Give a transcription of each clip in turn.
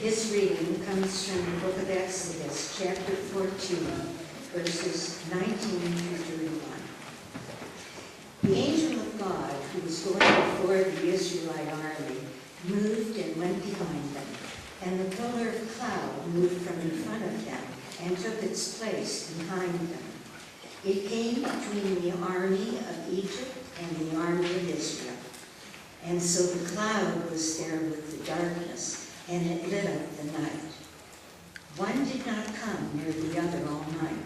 This reading comes from the book of Exodus, chapter 14, verses 19 through 31. The angel of God, who was going before the Israelite army, moved and went behind them, and the pillar of cloud moved from in front of them and took its place behind them. It came between the army of Egypt and the army of Israel. And so the cloud was there with the darkness, and it lit up the night. One did not come near the other all night.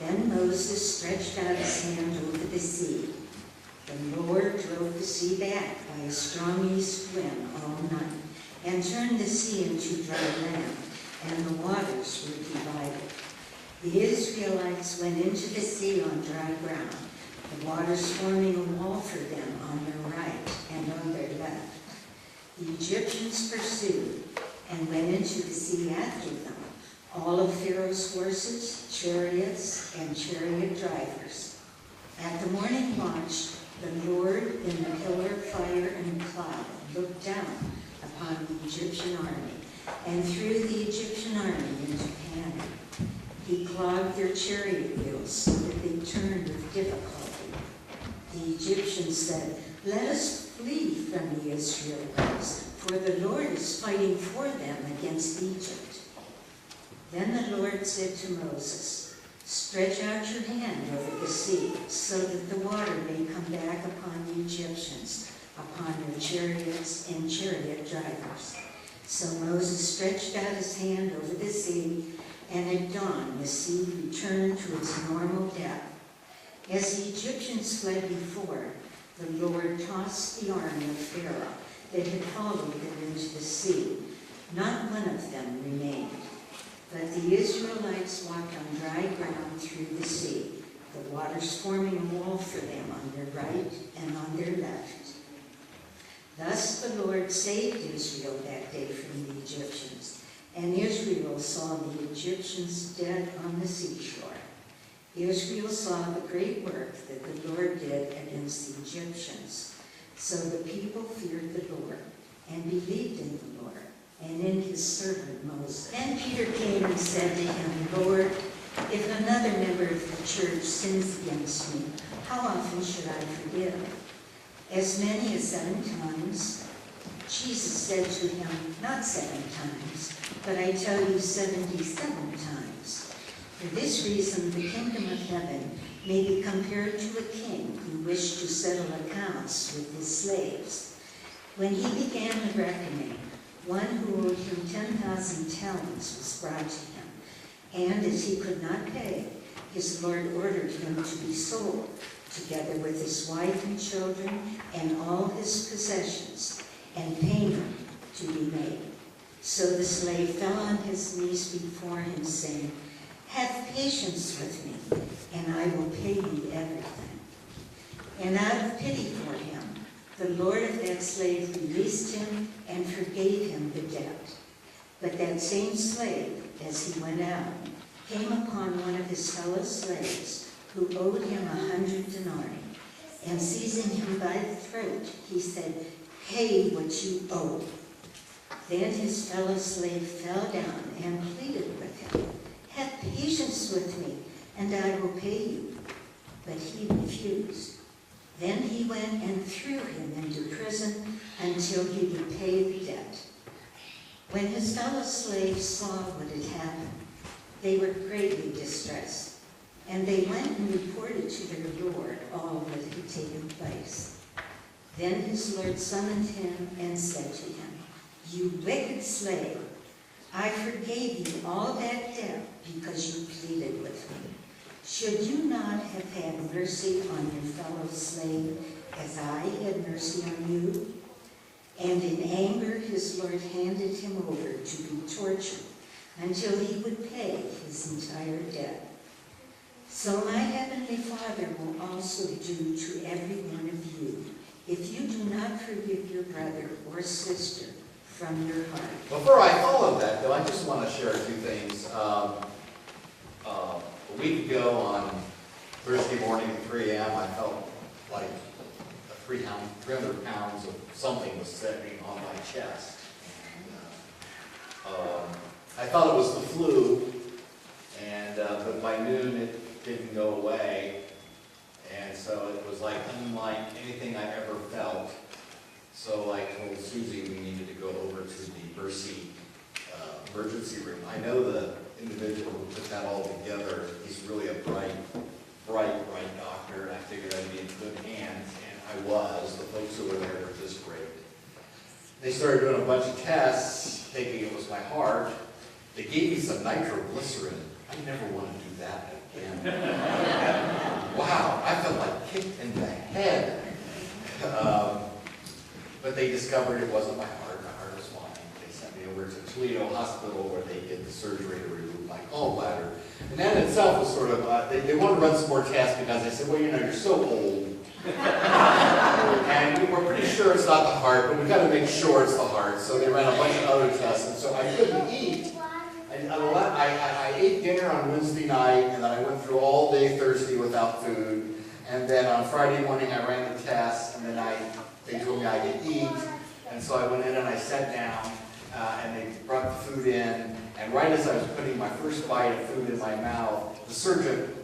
Then Moses stretched out his hand over the sea. The Lord drove the sea back by a strong east wind all night, and turned the sea into dry land, and the waters were divided. The Israelites went into the sea on dry ground, the waters forming a wall for them on their right and on their left. The Egyptians pursued and went into the sea after them, all of Pharaoh's horses, chariots, and chariot drivers. At the morning watch, the Lord in the pillar of fire and cloud looked down upon the Egyptian army and threw the Egyptian army into panic. He clogged their chariot wheels so that they turned with difficulty. The Egyptians said, "Let us flee from the Israelites, for the Lord is fighting for them against Egypt." Then the Lord said to Moses, "Stretch out your hand over the sea, so that the water may come back upon the Egyptians, upon their chariots and chariot drivers." So Moses stretched out his hand over the sea, and at dawn the sea returned to its normal depth. As the Egyptians fled before, the Lord tossed the army of Pharaoh that had followed them into the sea. Not one of them remained. But the Israelites walked on dry ground through the sea, the waters forming a wall for them on their right and on their left. Thus the Lord saved Israel that day from the Egyptians, and Israel saw the Egyptians dead on the seashore. Israel saw the great work that the Lord did against the Egyptians. So the people feared the Lord and believed in the Lord and in his servant Moses. Then Peter came and said to him, "Lord, if another member of the church sins against me, how often should I forgive? As many as 7 times?" Jesus said to him, "Not 7 times, but I tell you 77 times. For this reason, the kingdom of heaven may be compared to a king who wished to settle accounts with his slaves. When he began the reckoning, one who owed him 10,000 talents was brought to him, and as he could not pay, his Lord ordered him to be sold, together with his wife and children and all his possessions, and payment to be made. So the slave fell on his knees before him, saying, 'Have patience with me, and I will pay you everything.' And out of pity for him, the Lord of that slave released him and forgave him the debt. But that same slave, as he went out, came upon one of his fellow slaves who owed him 100 denarii, and seizing him by the throat, he said, 'Pay what you owe.' Then his fellow slave fell down and pleaded with him, 'Have patience with me, and I will pay you.' But he refused. Then he went and threw him into prison until he would pay the debt. When his fellow slaves saw what had happened, they were greatly distressed, and they went and reported to their Lord all that had taken place. Then his Lord summoned him and said to him, 'You wicked slave, I forgave you all that debt because you pleaded with me. Should you not have had mercy on your fellow slave as I had mercy on you?' And in anger his Lord handed him over to be tortured until he would pay his entire debt. So my heavenly Father will also do to every one of you if you do not forgive your brother or sister from your heart." Before I follow that, though, I just want to share 2 things. A week ago on Thursday morning at 3 a.m., I felt like 300 pounds of something was sitting on my chest. I thought it was the flu, and but by noon it didn't go away, and so it was like unlike anything I ever felt. So I told Susie we needed to go over to the Mercy emergency room. I know the individual who put that all together. He's really a bright doctor, and I figured I'd be in good hands, and I was. The folks who were there were just great. They started doing a bunch of tests, thinking it was my heart. They gave me some nitroglycerin. I never want to do that again. Wow, I felt like kicked in the head. But they discovered it wasn't my heart. My heart was fine. They sent me over to Toledo Hospital where they did the surgery to remove my gallbladder. And that in itself was sort of, they wanted to run some more tests because I said, well, you know, you're so old. And we're pretty sure it's not the heart, but we've got to make sure it's the heart. So they ran a bunch of other tests, and so I couldn't eat. I ate dinner on Wednesday night, and then I went through all day Thursday without food. And then on Friday morning, I ran the test, and then they told me I could eat. And so I went in and I sat down, and they brought the food in. And right as I was putting my first bite of food in my mouth, the surgeon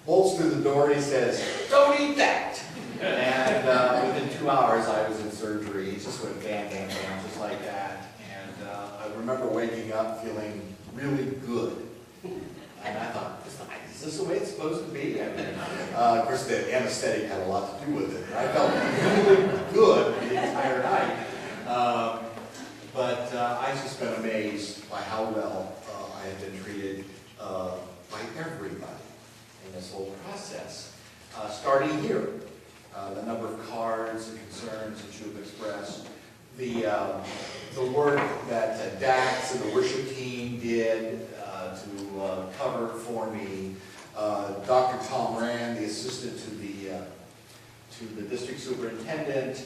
bolts through the door and he says, "Don't eat that!" And within 2 hours, I was in surgery. He just went bam, bam, bam, just like that. And I remember waking up feeling really good. And I thought, is this the way it's supposed to be? I mean, of course, the anesthetic had a lot to do with it. I felt really good the entire night. But I've just been amazed by how well I have been treated by everybody in this whole process. Starting here, the number of cards and concerns that you have expressed, the work that Dax and the worship team did to cover for me, Dr. Tom Rand, the assistant to the district superintendent,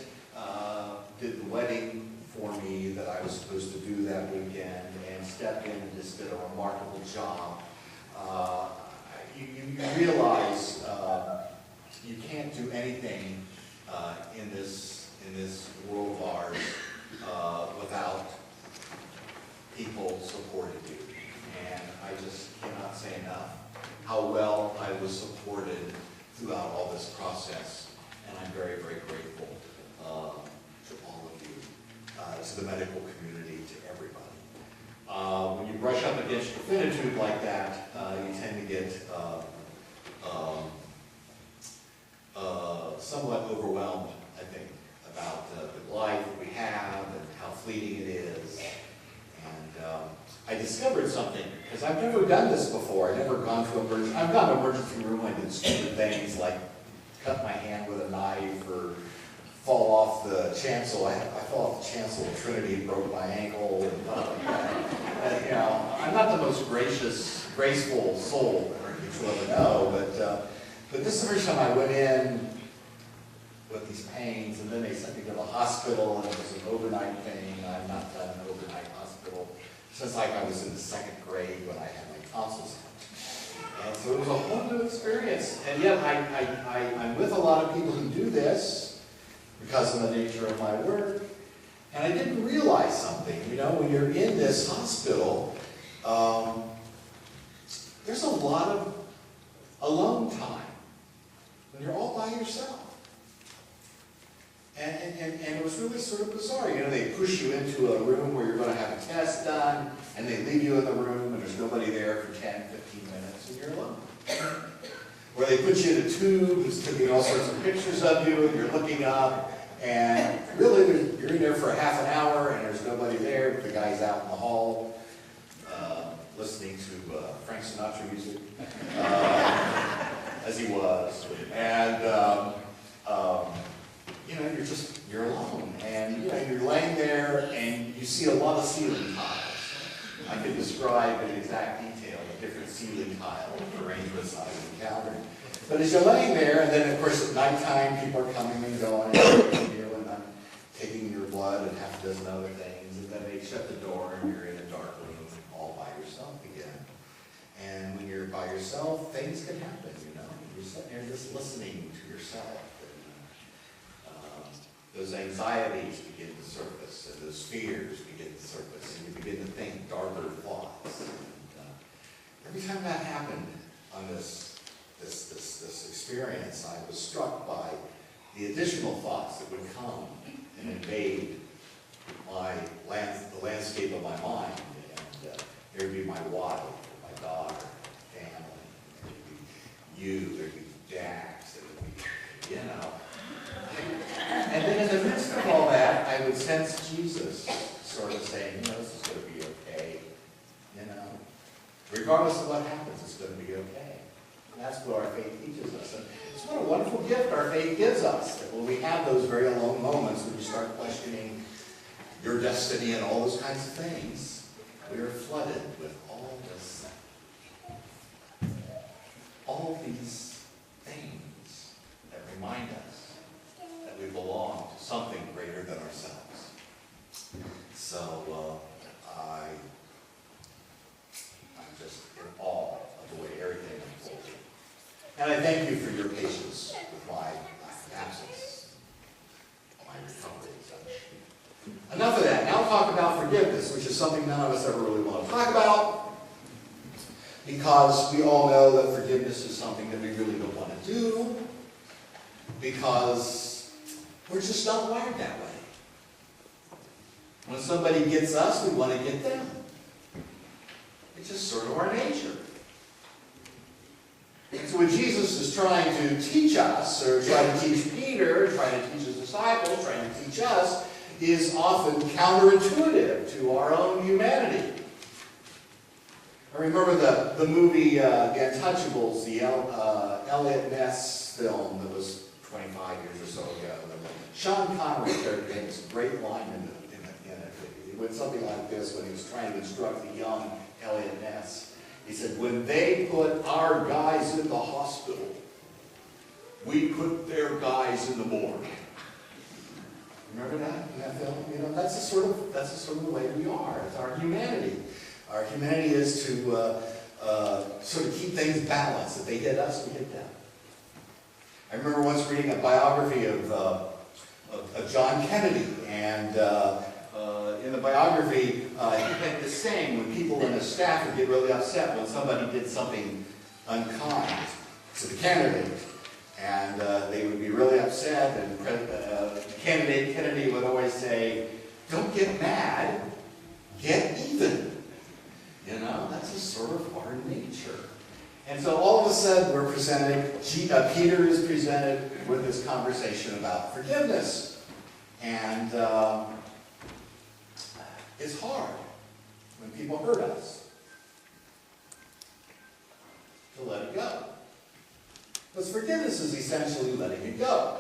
did the wedding for me that I was supposed to do that weekend, and stepped in and just did a remarkable job. You realize you can't do anything in this world of ours without people supporting you. And I just cannot say enough how well I was supported throughout all this process. And I'm very, very grateful to all of you, to the medical community, to everybody. When you brush up against your finitude like that, you tend to get somewhat overwhelmed, I think, about the life that we have and how fleeting it is. And I discovered something, because I've never done this before. I've never gone to emergency. I've gone to emergency room. I did stupid things like cut my hand with a knife or fall off the chancel. I fell off the chancel of Trinity and broke my ankle. And, you know, I'm not the most graceful soul that you'll ever know, but this is the first time I went in with these pains, and then they sent me to the hospital, and it was an overnight thing. I've not done an overnight hospital since like I was in the 2nd grade when I had my tonsils out. And so it was a whole new experience. And yet I'm with a lot of people who do this because of the nature of my work. And I didn't realize something. You know, when you're in this hospital, there's a lot of alone time when you're all by yourself. And it was really sort of bizarre. You know, they push you into a room where you're going to have a test done, and they leave you in the room, and there's nobody there for 10, 15 minutes, and you're alone. Or they put you in a tube, who's taking all sorts of pictures of you, and you're looking up, and really you're in there for half an hour, and there's nobody there, but the guy's out in the hall listening to Frank Sinatra music, as he was. And you know, you're alone, and you know, you're laying there, and you see a lot of ceiling tiles. I could describe in exact detail the different ceiling tile arrangements I've encountered. But as you're laying there, and then of course at nighttime, people are coming and going, and you and I'm taking your blood and half a dozen other things, and then they shut the door, and you're in a dark room, all by yourself again. And when you're by yourself, things can happen. You know, you're sitting there just listening to yourself. those anxieties begin to surface, and those fears begin to surface, and you begin to think darker thoughts. And, every time that happened on this experience, I was struck by the additional thoughts that would come and invade the landscape of my mind. And there would be my wife, my daughter, family, there would be you, there would be Jax, there would be, you know. And then in the midst of all that, I would sense Jesus sort of saying, this is going to be okay. Regardless of what happens, it's going to be okay. And that's what our faith teaches us. And it's what a wonderful gift our faith gives us. That when we have those very alone moments when you start questioning your destiny and all those kinds of things, we are flooded with all these things that remind us that we belong to something greater than ourselves. So I'm just in awe of the way everything unfolded. And I thank you for your patience with my absence, my recovery. Enough of that. Now talk about forgiveness, which is something none of us ever really want to talk about, because we all know that forgiveness is something that we really don't want to do, because we're just not wired that way. When somebody gets us, we want to get them. It's just sort of our nature. And so what Jesus is trying to teach us, or trying to teach Peter, trying to teach his disciples, trying to teach us, is often counterintuitive to our own humanity. I remember the movie The Untouchables, the Elliot Ness film that was 25 years or so ago. Sean Connery character had this great line in it. It went something like this when he was trying to instruct the young Elliot Ness. He said, when they put our guys in the hospital, we put their guys in the morgue. Remember that in that film? That's the sort of the way we are. It's our humanity. Our humanity is to sort of keep things balanced. If they hit us, we hit them. I remember once reading a biography of John Kennedy, and in the biography, he had this saying when people in his staff would get really upset when somebody did something unkind to the candidate. And they would be really upset, and candidate Kennedy would always say, don't get mad, get even. That's just sort of our nature. And so all of a sudden we're presented, Peter is presented with this conversation about forgiveness. And it's hard when people hurt us to let it go. Because forgiveness is essentially letting it go.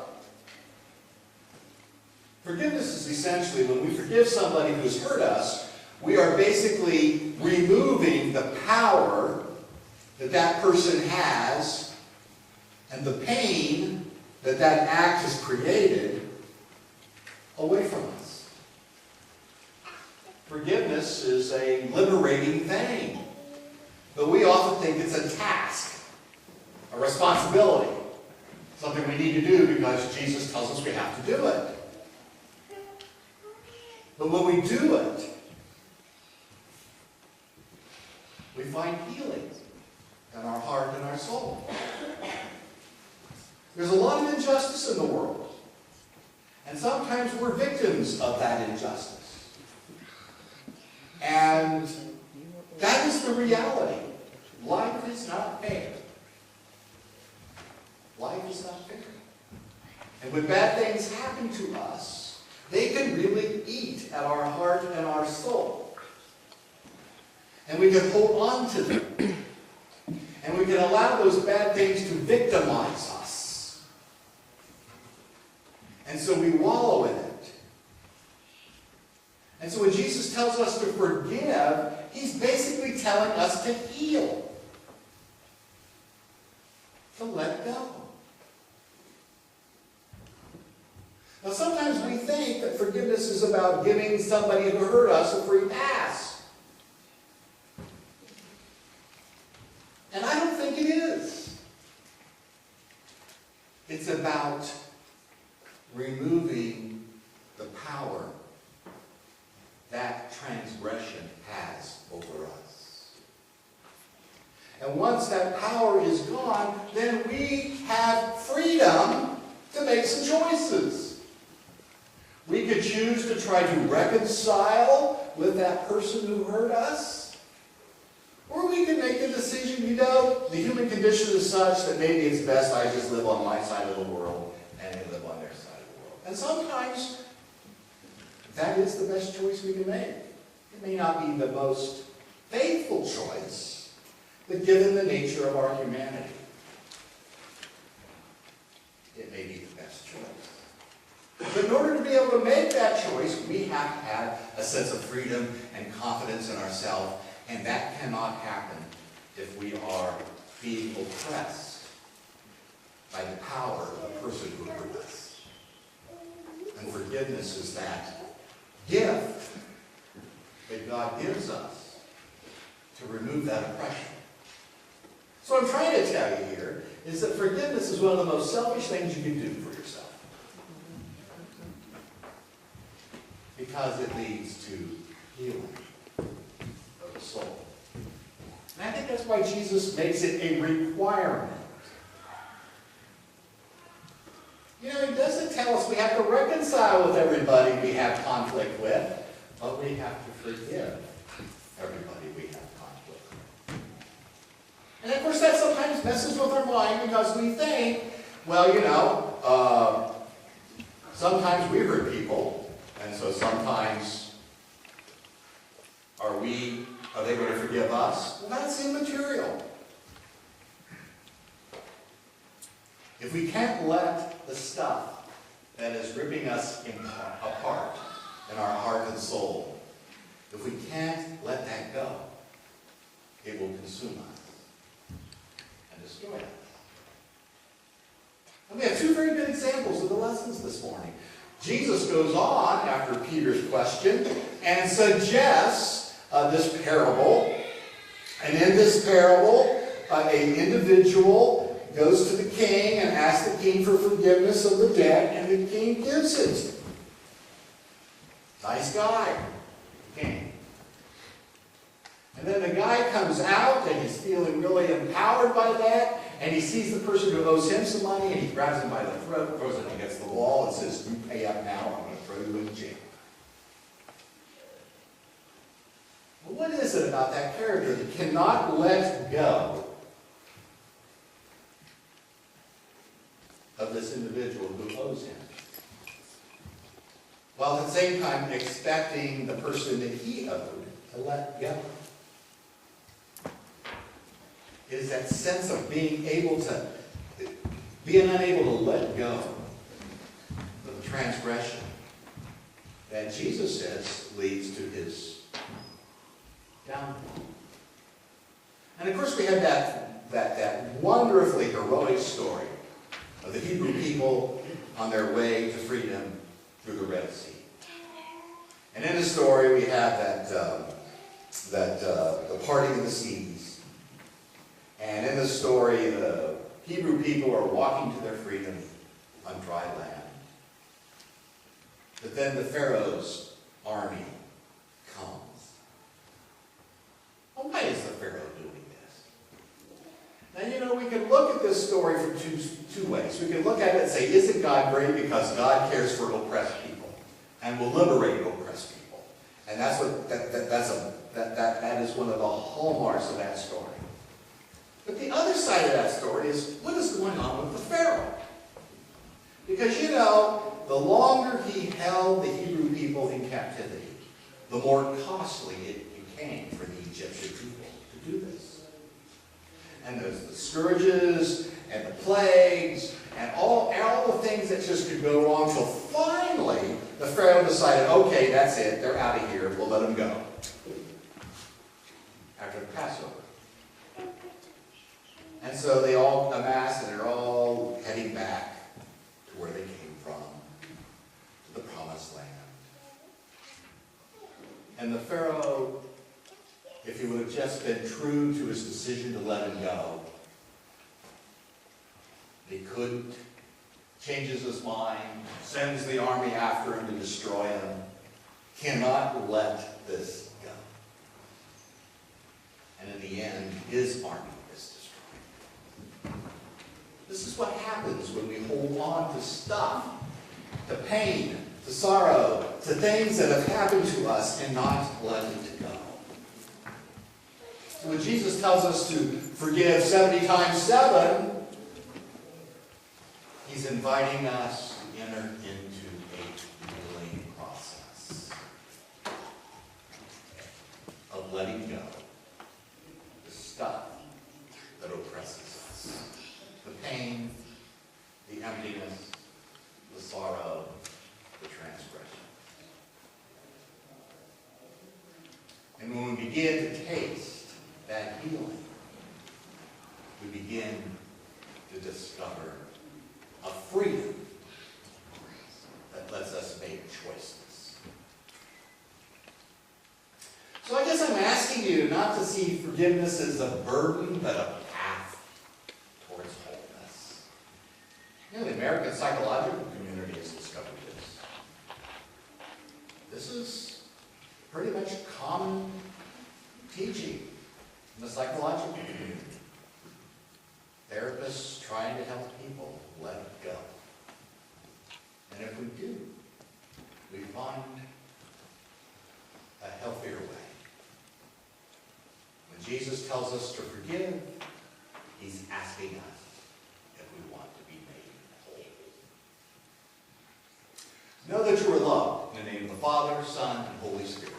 Forgiveness is essentially when we forgive somebody who's hurt us, we are basically removing the power that that person has and the pain that that act has created away from us. Forgiveness is a liberating thing, but we often think it's a task, a responsibility, something we need to do because Jesus tells us we have to do it. But when we do it, we find healing in our heart and our soul. There's a lot of injustice in the world, and sometimes we're victims of that injustice. And that is the reality. Life is not fair. Life is not fair. And when bad things happen to us, they can really eat at our heart and our soul. And we can hold on to them. And we can allow those bad things to victimize us. And so we wallow in it. And so when Jesus tells us to forgive, he's basically telling us to heal. To let go. Now sometimes we think that forgiveness is about giving somebody who hurt us a free pass. And I don't think it is. It's about removing power that transgression has over us. And once that power is gone, then we have freedom to make some choices. We could choose to try to reconcile with that person who hurt us. Or we could make the decision, the human condition is such that maybe it's best I just live on my side of the world and they live on their side of the world. And sometimes that is the best choice we can make. It may not be the most faithful choice, but given the nature of our humanity, it may be the best choice. But in order to be able to make that choice, we have to have a sense of freedom and confidence in ourselves, and that cannot happen if we are being oppressed by the power of the person who hurt us. And forgiveness is that gift that God gives us to remove that oppression. So what I'm trying to tell you here is that forgiveness is one of the most selfish things you can do for yourself. Because it leads to healing of the soul. And I think that's why Jesus makes it a requirement. He doesn't tell us we have to reconcile with everybody we have conflict with, but we have to forgive everybody we have conflict with. And of course that sometimes messes with our mind because we think, sometimes we hurt people, and so sometimes are they going to forgive us? Well, that's immaterial. If we can't let the stuff that is ripping us apart in our heart and soul, if we can't let that go, it will consume us and destroy us. And we have two very good examples of the lessons this morning. Jesus goes on after Peter's question and suggests this parable. And in this parable, an individual goes to the king and asks the king for forgiveness of the debt, and the king gives it. Nice guy, king. And then the guy comes out and he's feeling really empowered by that, and he sees the person who owes him some money, and he grabs him by the throat, throws him against the wall, and says, "You pay up now, I'm going to throw you in jail." Well, what is it about that character that cannot let go of this individual who owes him, while at the same time expecting the person that he owed to let go? It is that sense of being unable to let go of the transgression that Jesus says leads to his downfall. And of course we have that wonderfully heroic story of the Hebrew people on their way to freedom through the Red Sea. And in the story we have the parting of the seas. And in the story, the Hebrew people are walking to their freedom on dry land. But then the Pharaoh's army comes. Well, why is the Pharaoh doing this? Now, we can look at this story from two ways. We can look at it and say, isn't God great because God cares for oppressed people and will liberate oppressed people? And that's that is one of the hallmarks of that story. But the other side of that story is, what is going on with the Pharaoh? Because, the longer he held the Hebrew people in captivity, the more costly it became for the Egyptian people to do this. And there's the scourges and the plagues and all the things that just could go wrong, till finally the Pharaoh decided, okay, that's it, they're out of here, we'll let them go. After the Passover. And so they all amassed, and they're all heading back to where they came from, to the Promised Land. And the Pharaoh, if he would have just been true to his decision to let him go, he couldn't changes his mind, sends the army after him to destroy him, cannot let this go. And in the end, his army is destroyed. This is what happens when we hold on to stuff, to pain, to sorrow, to things that have happened to us and not let it go. When Jesus tells us to forgive 70 times 7, he's inviting us to enter into a healing process of letting go the stuff that oppresses us. The pain, the emptiness, the sorrow, the transgression. And when we begin to taste that healing, we begin to discover a freedom that lets us make choices. So I guess I'm asking you not to see forgiveness as a burden, but a path towards wholeness. You know, the American psychological community has discovered this. This is pretty much common teaching in the psychological community. Therapists trying to help people let go. And if we do, we find a healthier way. When Jesus tells us to forgive, he's asking us if we want to be made whole. Know that you are loved in the name of the Father, Son, and Holy Spirit.